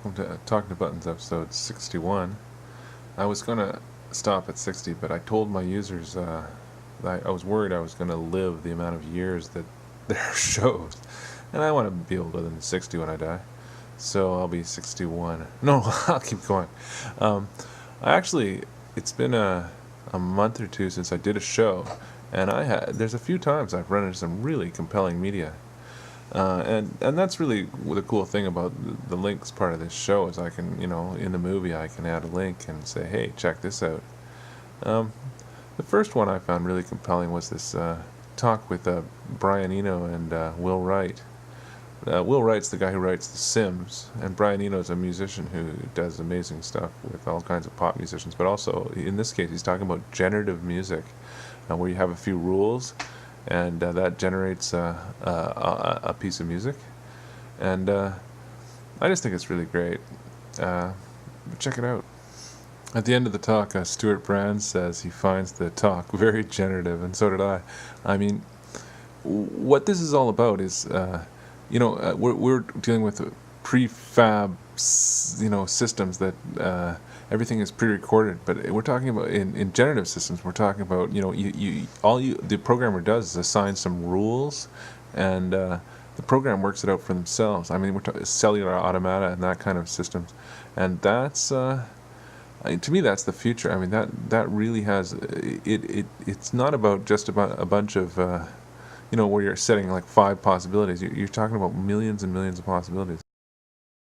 welcome to Talking to Buttons episode 61. I was going to stop at 60, but I told my users I was worried I was going to live the amount of years that their shows. And I want to be able to live than 60 when I die. So I'll be 61. No, I'll keep going. Um, it's been a month or two since I did a show, and there's a few times I've run into some really compelling media. And that's really the cool thing about the links part of this show is I can, in the movie I can add a link and say, hey, check this out. Um, the first one I found really compelling was this talk with Brian Eno and Will Wright. Will Wright's the guy who writes The Sims, and Brian Eno's a musician who does amazing stuff with all kinds of pop musicians, but also, in this case, he's talking about generative music, where you have a few rules, and that generates a piece of music. And I just think it's really great. Check it out. At the end of the talk, Stuart Brand says he finds the talk very generative, and so did I. I mean, what this is all about is, we're dealing with prefab, systems that everything is pre-recorded. But we're talking about in generative systems. We're talking about the programmer does is assign some rules, and the program works it out for themselves. I mean, we're talking cellular automata and that kind of systems, and that's. To me, that's the future. I mean, that really has it. It's not just about a bunch of where you're setting like 5 possibilities. You're talking about millions and millions of possibilities.